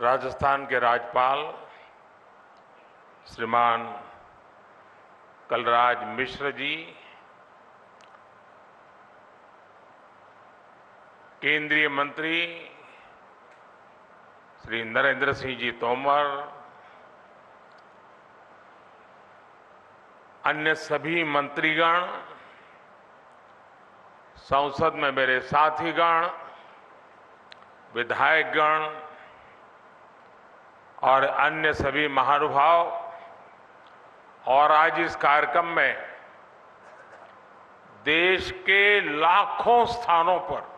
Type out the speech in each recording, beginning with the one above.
राजस्थान के राज्यपाल श्रीमान कलराज मिश्र जी, केंद्रीय मंत्री श्री नरेंद्र सिंह जी तोमर, अन्य सभी मंत्रीगण, संसद में मेरे साथीगण, विधायकगण और अन्य सभी महानुभाव, और आज इस कार्यक्रम में देश के लाखों स्थानों पर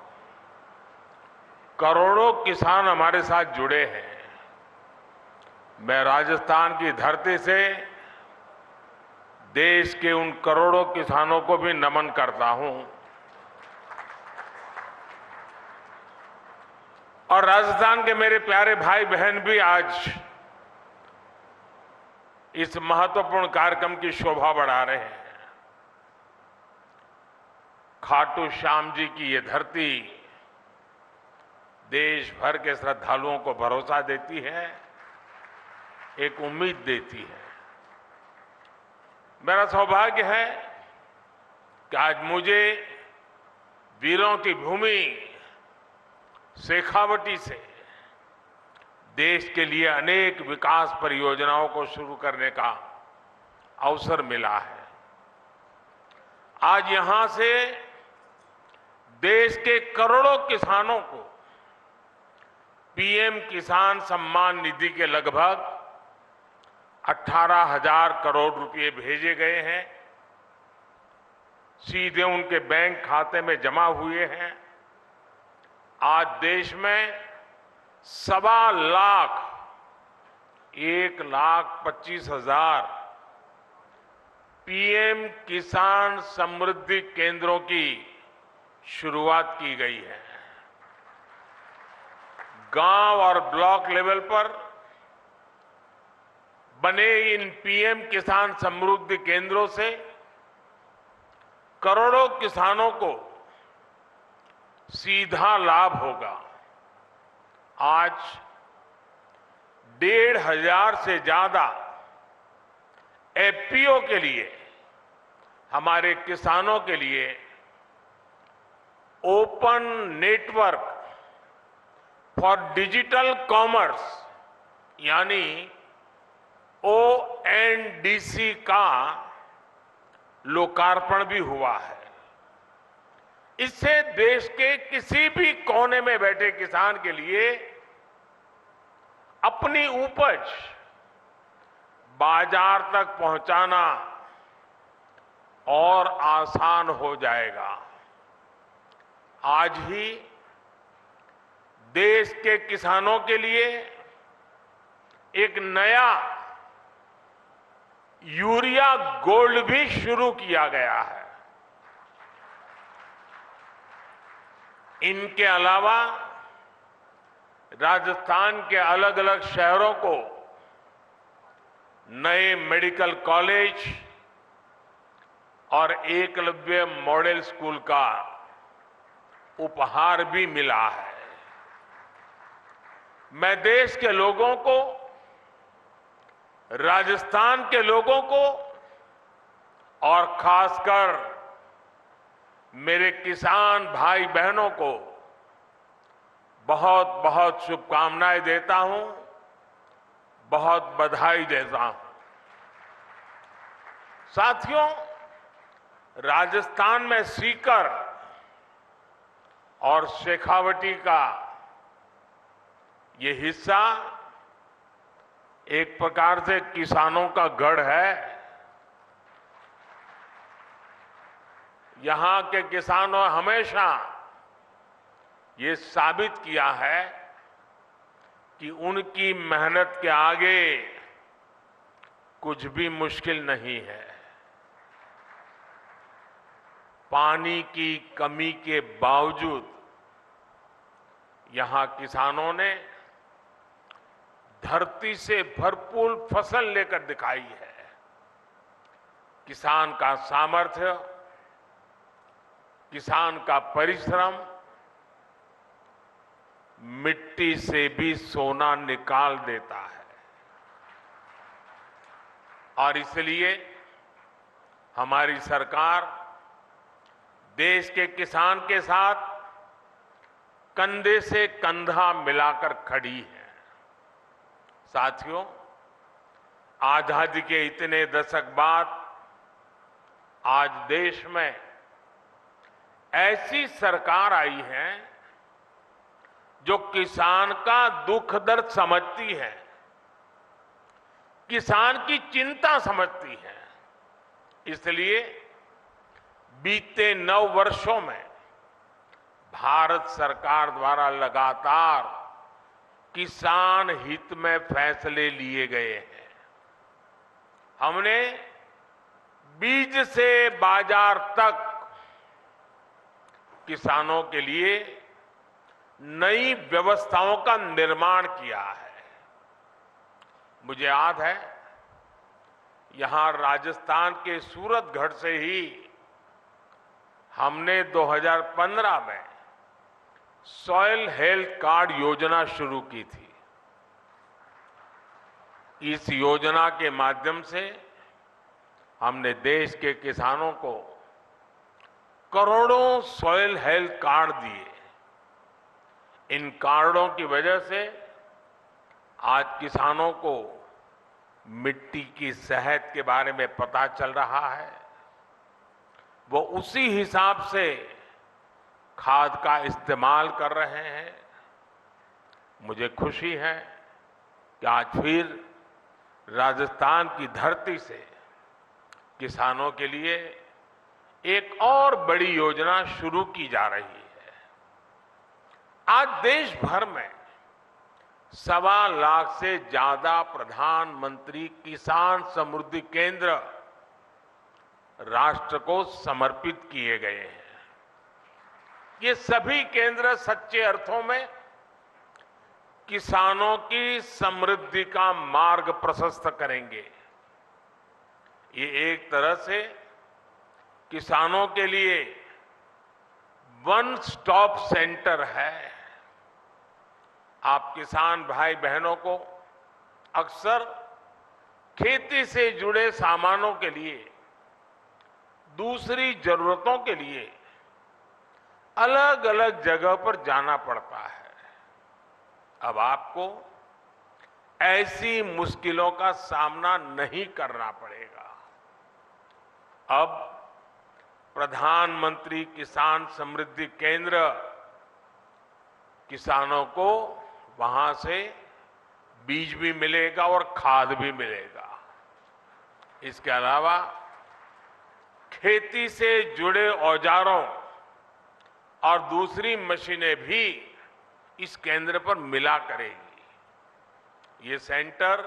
करोड़ों किसान हमारे साथ जुड़े हैं। मैं राजस्थान की धरती से देश के उन करोड़ों किसानों को भी नमन करता हूं और राजस्थान के मेरे प्यारे भाई बहन भी आज इस महत्वपूर्ण कार्यक्रम की शोभा बढ़ा रहे हैं। खाटू श्याम जी की ये धरती देश भर के श्रद्धालुओं को भरोसा देती है, एक उम्मीद देती है। मेरा सौभाग्य है कि आज मुझे वीरों की भूमि शेखावटी से देश के लिए अनेक विकास परियोजनाओं को शुरू करने का अवसर मिला है। आज यहां से देश के करोड़ों किसानों को पीएम किसान सम्मान निधि के लगभग 18,000 करोड़ रुपए भेजे गए हैं, सीधे उनके बैंक खाते में जमा हुए हैं। आज देश में 1,25,000 पीएम किसान समृद्धि केंद्रों की शुरुआत की गई है। गांव और ब्लॉक लेवल पर बने इन पीएम किसान समृद्धि केंद्रों से करोड़ों किसानों को सीधा लाभ होगा। आज 1,500 से ज्यादा एफपीओ के लिए, हमारे किसानों के लिए open network for digital commerce यानी ONDC का लोकार्पण भी हुआ है। इससे देश के किसी भी कोने में बैठे किसान के लिए अपनी उपज बाजार तक पहुंचाना और आसान हो जाएगा। आज ही देश के किसानों के लिए एक नया यूरिया गोल्ड भी शुरू किया गया है। इनके अलावा राजस्थान के अलग अलग शहरों को नए मेडिकल कॉलेज और एकलव्य मॉडल स्कूल का उपहार भी मिला है। मैं देश के लोगों को, राजस्थान के लोगों को और खासकर मेरे किसान भाई बहनों को बहुत बहुत शुभकामनाएं देता हूं, बहुत बधाई देता हूं। साथियों, राजस्थान में सीकर और शेखावटी का ये हिस्सा एक प्रकार से किसानों का गढ़ है। यहां के किसानों हमेशा ये साबित किया है कि उनकी मेहनत के आगे कुछ भी मुश्किल नहीं है। पानी की कमी के बावजूद यहां किसानों ने धरती से भरपूर फसल लेकर दिखाई है। किसान का सामर्थ्य, किसान का परिश्रम मिट्टी से भी सोना निकाल देता है। और इसलिए हमारी सरकार देश के किसान के साथ कंधे से कंधा मिलाकर खड़ी है। साथियों, आजादी के इतने दशक बाद आज देश में ऐसी सरकार आई है जो किसान का दुख दर्द समझती है, किसान की चिंता समझती है। इसलिए बीते 9 वर्षों में भारत सरकार द्वारा लगातार किसान हित में फैसले लिए गए हैं। हमने बीज से बाजार तक किसानों के लिए नई व्यवस्थाओं का निर्माण किया है। मुझे याद है, यहां राजस्थान के सूरतगढ़ से ही हमने 2015 में सॉइल हेल्थ कार्ड योजना शुरू की थी। इस योजना के माध्यम से हमने देश के किसानों को करोड़ों सॉइल हेल्थ कार्ड दिए। इन कार्डों की वजह से आज किसानों को मिट्टी की सेहत के बारे में पता चल रहा है। वो उसी हिसाब से खाद का इस्तेमाल कर रहे हैं। मुझे खुशी है कि आज फिर राजस्थान की धरती से किसानों के लिए एक और बड़ी योजना शुरू की जा रही है। आज देश भर में 1.25 लाख से ज्यादा प्रधानमंत्री किसान समृद्धि केंद्र राष्ट्र को समर्पित किए गए हैं। ये सभी केंद्र सच्चे अर्थों में किसानों की समृद्धि का मार्ग प्रशस्त करेंगे। ये एक तरह से किसानों के लिए वन स्टॉप सेंटर है। आप किसान भाई बहनों को अक्सर खेती से जुड़े सामानों के लिए, दूसरी जरूरतों के लिए अलग अलग जगह पर जाना पड़ता है। अब आपको ऐसी मुश्किलों का सामना नहीं करना पड़ेगा। अब प्रधानमंत्री किसान समृद्धि केंद्र किसानों को वहां से बीज भी मिलेगा और खाद भी मिलेगा। इसके अलावा खेती से जुड़े औजारों और दूसरी मशीनें भी इस केंद्र पर मिला करेगी। ये सेंटर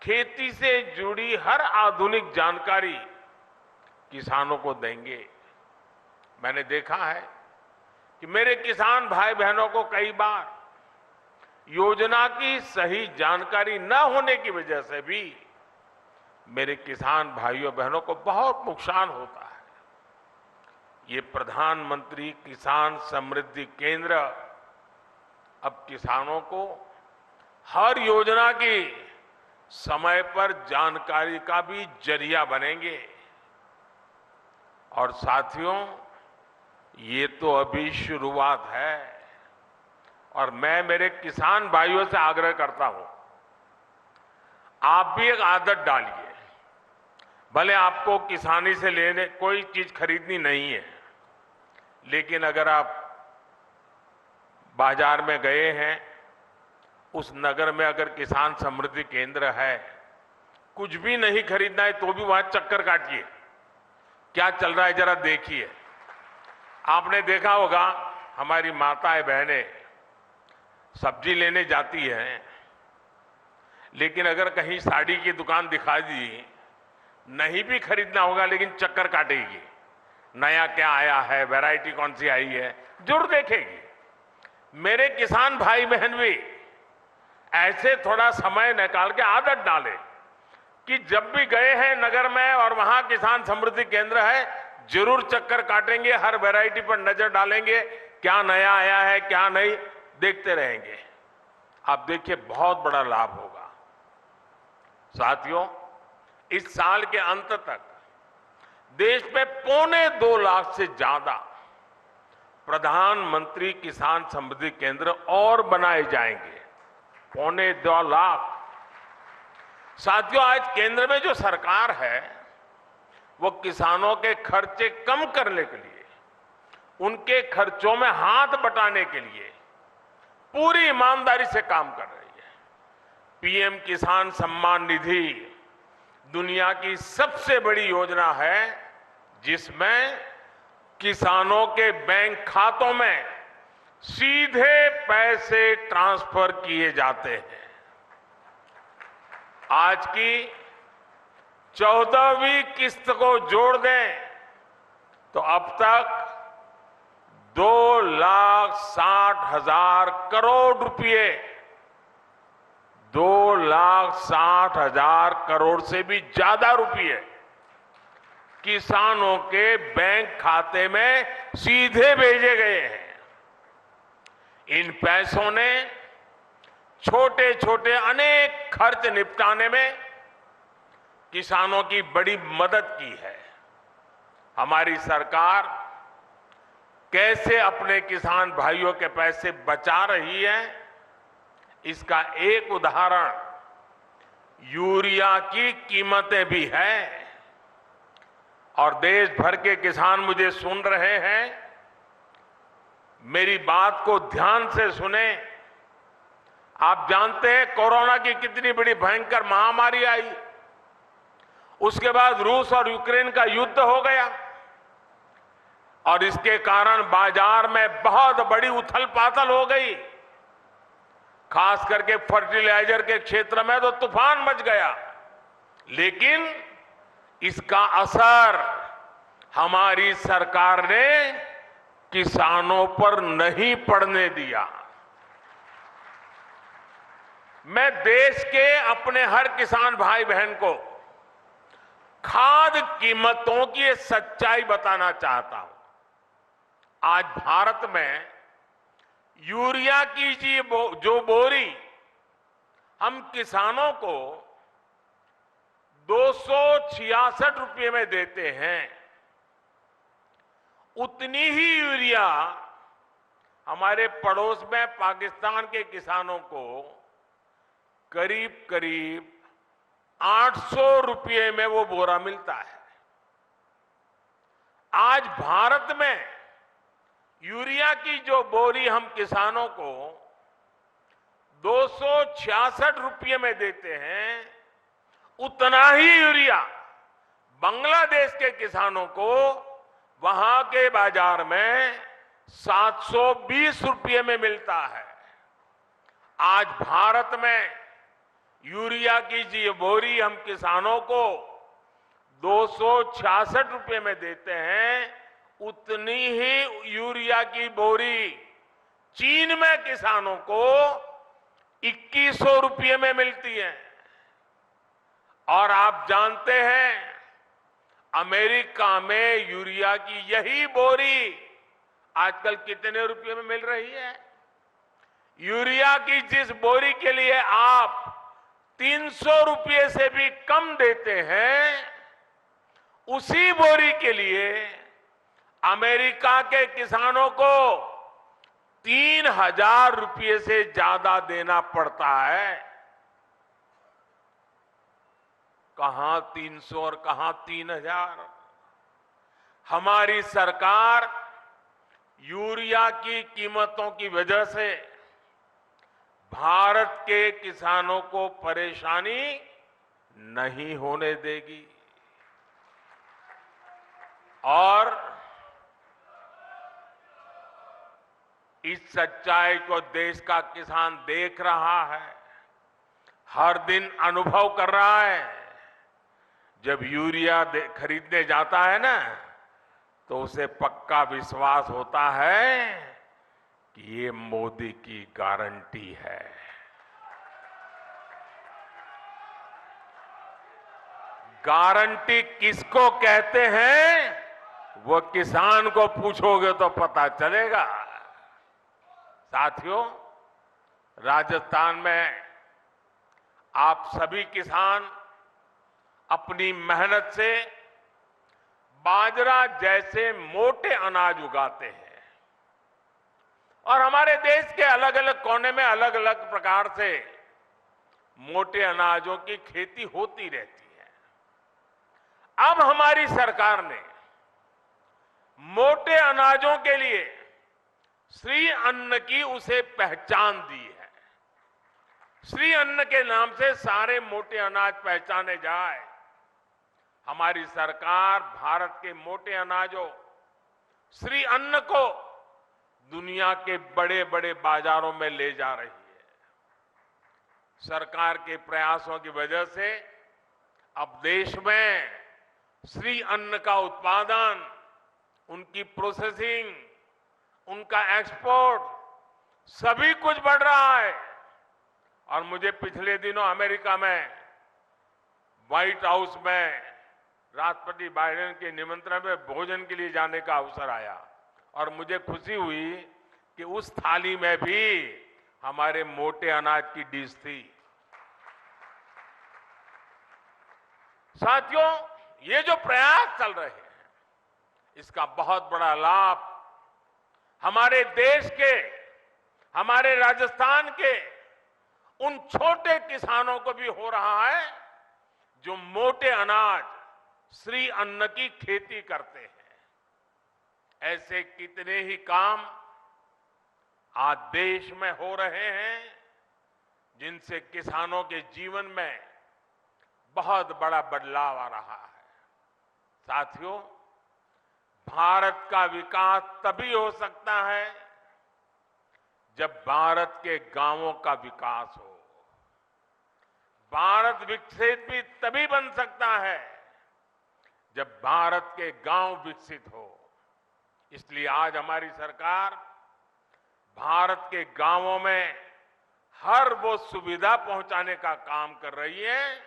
खेती से जुड़ी हर आधुनिक जानकारी किसानों को देंगे। मैंने देखा है कि मेरे किसान भाई बहनों को कई बार योजना की सही जानकारी न होने की वजह से भी मेरे किसान भाइयों बहनों को बहुत नुकसान होता है। ये प्रधानमंत्री किसान समृद्धि केंद्र अब किसानों को हर योजना की समय पर जानकारी का भी जरिया बनेंगे। और साथियों, ये तो अभी शुरुआत है और मैं मेरे किसान भाइयों से आग्रह करता हूं, आप भी एक आदत डालिए। भले आपको किसानी से लेने कोई चीज खरीदनी नहीं है, लेकिन अगर आप बाजार में गए हैं, उस नगर में अगर किसान समृद्धि केंद्र है, कुछ भी नहीं खरीदना है तो भी वहां चक्कर काटिए, क्या चल रहा है जरा देखिए। आपने देखा होगा हमारी माताएं बहनें सब्जी लेने जाती हैं, लेकिन अगर कहीं साड़ी की दुकान दिखा दी, नहीं भी खरीदना होगा लेकिन चक्कर काटेगी, नया क्या आया है, वैरायटी कौन सी आई है, जरूर देखेगी। मेरे किसान भाई बहन भी ऐसे थोड़ा समय निकाल के आदत डालें कि जब भी गए हैं नगर में और वहां किसान समृद्धि केंद्र है, जरूर चक्कर काटेंगे, हर वैरायटी पर नजर डालेंगे, क्या नया आया है क्या नहीं। देखते रहेंगे। आप देखिए बहुत बड़ा लाभ होगा। साथियों, इस साल के अंत तक देश में 2.25 लाख से ज्यादा प्रधानमंत्री किसान समृद्धि केंद्र और बनाए जाएंगे। 2.25 लाख। साथियों, आज केंद्र में जो सरकार है वो किसानों के खर्चे कम करने के लिए, उनके खर्चों में हाथ बटाने के लिए पूरी ईमानदारी से काम कर रही है। पीएम किसान सम्मान निधि दुनिया की सबसे बड़ी योजना है जिसमें किसानों के बैंक खातों में सीधे पैसे ट्रांसफर किए जाते हैं। आज की 14वीं किस्त को जोड़ दें तो अब तक 2,60,000 करोड़ रुपए, 2,60,000 करोड़ से भी ज्यादा रुपए किसानों के बैंक खाते में सीधे भेजे गए हैं। इन पैसों ने छोटे छोटे अनेक खर्च निपटाने में किसानों की बड़ी मदद की है। हमारी सरकार कैसे अपने किसान भाइयों के पैसे बचा रही है, इसका एक उदाहरण यूरिया की कीमतें भी है। और देश भर के किसान मुझे सुन रहे हैं, मेरी बात को ध्यान से सुने। आप जानते हैं कोरोना की कितनी बड़ी भयंकर महामारी आई, उसके बाद रूस और यूक्रेन का युद्ध हो गया और इसके कारण बाजार में बहुत बड़ी उथल पाथल हो गई। खास करके फर्टिलाइजर के क्षेत्र में तो तूफान मच गया, लेकिन इसका असर हमारी सरकार ने किसानों पर नहीं पड़ने दिया। मैं देश के अपने हर किसान भाई बहन को खाद कीमतों की ये सच्चाई बताना चाहता हूं। आज भारत में यूरिया की जो बोरी हम किसानों को 266 रुपये में देते हैं, उतनी ही यूरिया हमारे पड़ोस में पाकिस्तान के किसानों को करीब करीब 800 रुपये में वो बोरा मिलता है। आज भारत में यूरिया की जो बोरी हम किसानों को 266 रुपये में देते हैं, उतना ही यूरिया बांग्लादेश के किसानों को वहां के बाजार में 720 रुपये में मिलता है। आज भारत में यूरिया की जो बोरी हम किसानों को 266 रुपये में देते हैं, उतनी ही यूरिया की बोरी चीन में किसानों को 2100 रुपये में मिलती है। और आप जानते हैं अमेरिका में यूरिया की यही बोरी आजकल कितने रुपये में मिल रही है? यूरिया की जिस बोरी के लिए आप 300 रुपये से भी कम देते हैं, उसी बोरी के लिए अमेरिका के किसानों को 3,000 रुपये से ज्यादा देना पड़ता है। कहां 300 और कहां 3,000? हमारी सरकार यूरिया की कीमतों की वजह से भारत के किसानों को परेशानी नहीं होने देगी। और इस सच्चाई को देश का किसान देख रहा है, हर दिन अनुभव कर रहा है। जब यूरिया खरीदने जाता है ना, तो उसे पक्का विश्वास होता है कि ये मोदी की गारंटी है। गारंटी किसको कहते हैं, वो किसान को पूछोगे तो पता चलेगा। साथियों, राजस्थान में आप सभी किसान अपनी मेहनत से बाजरा जैसे मोटे अनाज उगाते हैं और हमारे देश के अलग अलग कोने में अलग अलग प्रकार से मोटे अनाजों की खेती होती रहती है। अब हमारी सरकार ने मोटे अनाजों के लिए श्री अन्न की उसे पहचान दी है। श्री अन्न के नाम से सारे मोटे अनाज पहचाने जाए। हमारी सरकार भारत के मोटे अनाजों श्री अन्न को दुनिया के बड़े बड़े बाजारों में ले जा रही है। सरकार के प्रयासों की वजह से अब देश में श्री अन्न का उत्पादन, उनकी प्रोसेसिंग, उनका एक्सपोर्ट सभी कुछ बढ़ रहा है। और मुझे पिछले दिनों अमेरिका में व्हाइट हाउस में राष्ट्रपति बाइडेन के निमंत्रण में भोजन के लिए जाने का अवसर आया और मुझे खुशी हुई कि उस थाली में भी हमारे मोटे अनाज की डिश थी। साथियों, ये जो प्रयास चल रहे हैं इसका बहुत बड़ा लाभ हमारे देश के, हमारे राजस्थान के उन छोटे किसानों को भी हो रहा है जो मोटे अनाज श्री अन्न की खेती करते हैं। ऐसे कितने ही काम आज देश में हो रहे हैं जिनसे किसानों के जीवन में बहुत बड़ा बदलाव आ रहा है। साथियों, भारत का विकास तभी हो सकता है जब भारत के गांवों का विकास हो। भारत विकसित भी तभी बन सकता है जब भारत के गांव विकसित हो। इसलिए आज हमारी सरकार भारत के गांवों में हर वो सुविधा पहुंचाने का काम कर रही है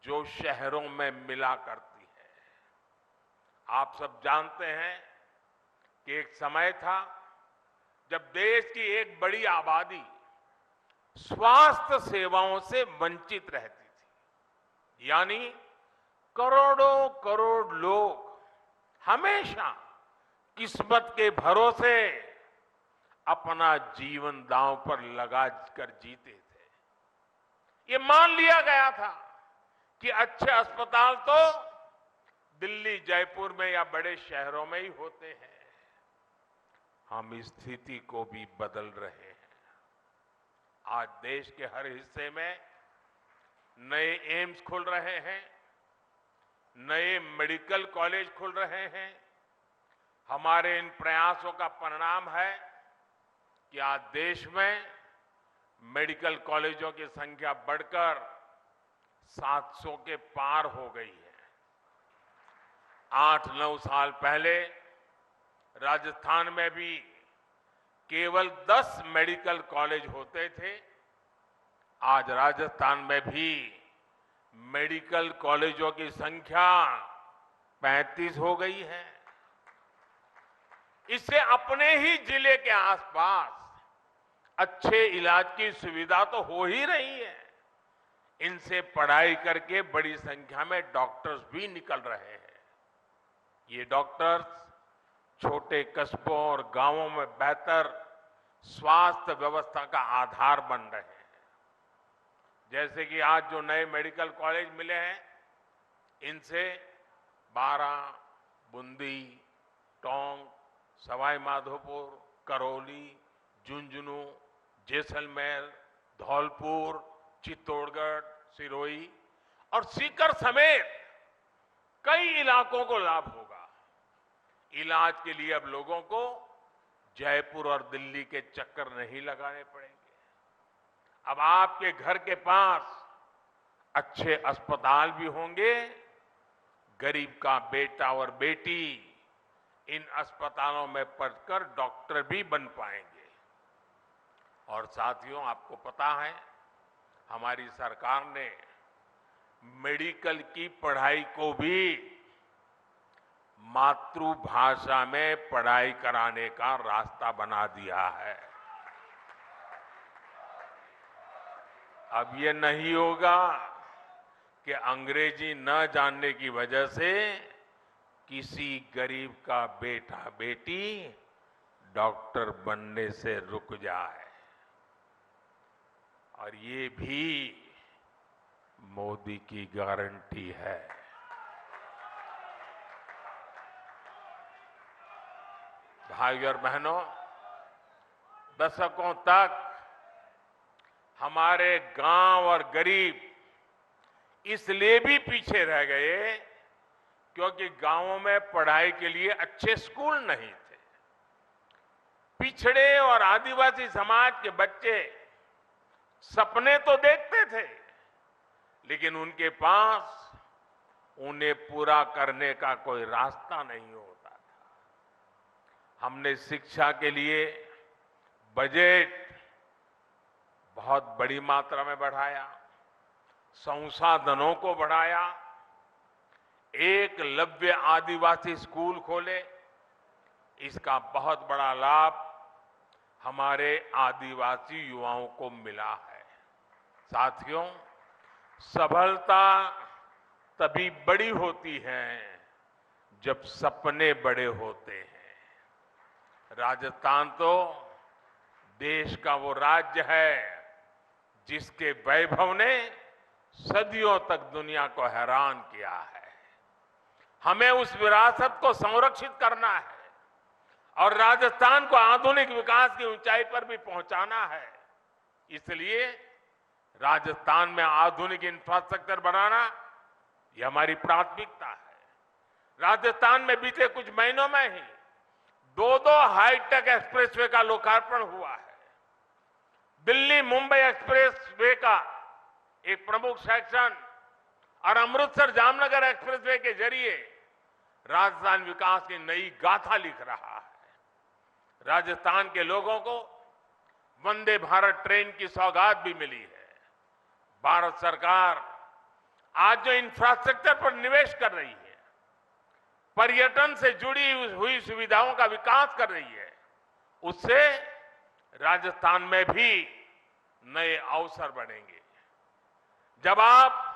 जो शहरों में मिला करती है। आप सब जानते हैं कि एक समय था जब देश की एक बड़ी आबादी स्वास्थ्य सेवाओं से वंचित रहती थी। यानी करोड़ों करोड़ लोग हमेशा किस्मत के भरोसे अपना जीवन दांव पर लगा कर जीते थे। ये मान लिया गया था कि अच्छे अस्पताल तो दिल्ली, जयपुर में या बड़े शहरों में ही होते हैं। हम इस स्थिति को भी बदल रहे हैं। आज देश के हर हिस्से में नए एम्स खुल रहे हैं, नए मेडिकल कॉलेज खुल रहे हैं। हमारे इन प्रयासों का परिणाम है कि आज देश में मेडिकल कॉलेजों की संख्या बढ़कर 700 के पार हो गई है। 8-9 साल पहले राजस्थान में भी केवल 10 मेडिकल कॉलेज होते थे। आज राजस्थान में भी मेडिकल कॉलेजों की संख्या 35 हो गई है। इससे अपने ही जिले के आसपास अच्छे इलाज की सुविधा तो हो ही रही है। इनसे पढ़ाई करके बड़ी संख्या में डॉक्टर्स भी निकल रहे हैं। ये डॉक्टर्स छोटे कस्बों और गांवों में बेहतर स्वास्थ्य व्यवस्था का आधार बन रहे हैं। जैसे कि आज जो नए मेडिकल कॉलेज मिले हैं, इनसे बारां, बूंदी, टोंक, सवाई माधोपुर, करौली, झुंझुनू, जैसलमेर, धौलपुर, चित्तौड़गढ़, सिरोही और सीकर समेत कई इलाकों को लाभ होगा। इलाज के लिए अब लोगों को जयपुर और दिल्ली के चक्कर नहीं लगाने पड़ेंगे। अब आपके घर के पास अच्छे अस्पताल भी होंगे। गरीब का बेटा और बेटी इन अस्पतालों में पढ़कर डॉक्टर भी बन पाएंगे। और साथियों, आपको पता है हमारी सरकार ने मेडिकल की पढ़ाई को भी मातृभाषा में पढ़ाई कराने का रास्ता बना दिया है। अब ये नहीं होगा कि अंग्रेजी न जानने की वजह से किसी गरीब का बेटा बेटी डॉक्टर बनने से रुक जाए। और ये भी मोदी की गारंटी है। भाइयों और बहनों, दशकों तक हमारे गांव और गरीब इसलिए भी पीछे रह गए क्योंकि गांवों में पढ़ाई के लिए अच्छे स्कूल नहीं थे। पिछड़े और आदिवासी समाज के बच्चे सपने तो देखते थे, लेकिन उनके पास उन्हें पूरा करने का कोई रास्ता नहीं होता था। हमने शिक्षा के लिए बजट बहुत बड़ी मात्रा में बढ़ाया, संसाधनों को बढ़ाया, एकलव्य आदिवासी स्कूल खोले। इसका बहुत बड़ा लाभ हमारे आदिवासी युवाओं को मिला है। साथियों, सफलता तभी बड़ी होती है जब सपने बड़े होते हैं। राजस्थान तो देश का वो राज्य है जिसके वैभव ने सदियों तक दुनिया को हैरान किया है। हमें उस विरासत को संरक्षित करना है और राजस्थान को आधुनिक विकास की ऊंचाई पर भी पहुंचाना है। इसलिए राजस्थान में आधुनिक इंफ्रास्ट्रक्चर बनाना यह हमारी प्राथमिकता है। राजस्थान में बीते कुछ महीनों में ही दो हाईटेक एक्सप्रेसवे का लोकार्पण हुआ है। दिल्ली मुंबई एक्सप्रेसवे का एक प्रमुख सेक्शन और अमृतसर जामनगर एक्सप्रेसवे के जरिए राजस्थान विकास की नई गाथा लिख रहा है। राजस्थान के लोगों को वंदे भारत ट्रेन की सौगात भी मिली है। भारत सरकार आज जो इंफ्रास्ट्रक्चर पर निवेश कर रही है, पर्यटन से जुड़ी हुई सुविधाओं का विकास कर रही है, उससे राजस्थान में भी नए अवसर बनेंगे। जब आप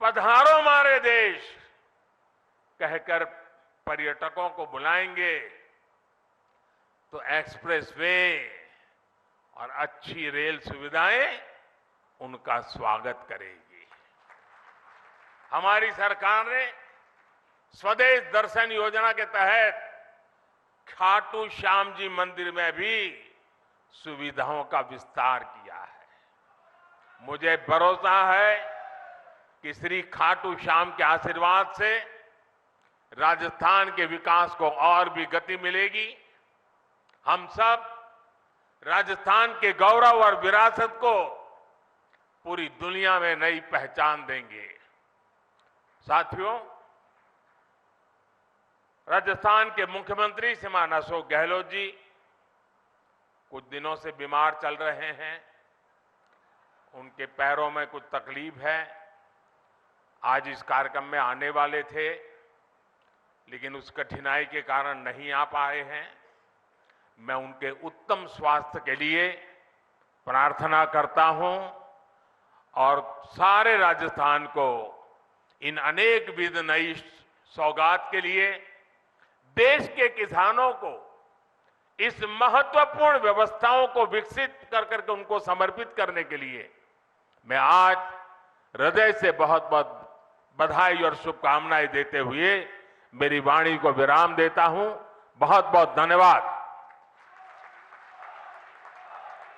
पधारो हमारे देश कहकर पर्यटकों को बुलाएंगे तो एक्सप्रेसवे और अच्छी रेल सुविधाएं उनका स्वागत करेगी। हमारी सरकार ने स्वदेश दर्शन योजना के तहत खाटू श्याम जी मंदिर में भी सुविधाओं का विस्तार किया है। मुझे भरोसा है कि श्री खाटू श्याम के आशीर्वाद से राजस्थान के विकास को और भी गति मिलेगी। हम सब राजस्थान के गौरव और विरासत को पूरी दुनिया में नई पहचान देंगे। साथियों, राजस्थान के मुख्यमंत्री श्रीमान अशोक गहलोत जी कुछ दिनों से बीमार चल रहे हैं। उनके पैरों में कुछ तकलीफ है। आज इस कार्यक्रम में आने वाले थे, लेकिन उस कठिनाई के कारण नहीं आ पाए हैं। मैं उनके उत्तम स्वास्थ्य के लिए प्रार्थना करता हूं और सारे राजस्थान को इन अनेक विध नई सौगात के लिए, देश के किसानों को इस महत्वपूर्ण व्यवस्थाओं को विकसित कर करके उनको समर्पित करने के लिए मैं आज हृदय से बहुत बहुत बधाई और शुभकामनाएं देते हुए मेरी वाणी को विराम देता हूं। बहुत बहुत धन्यवाद।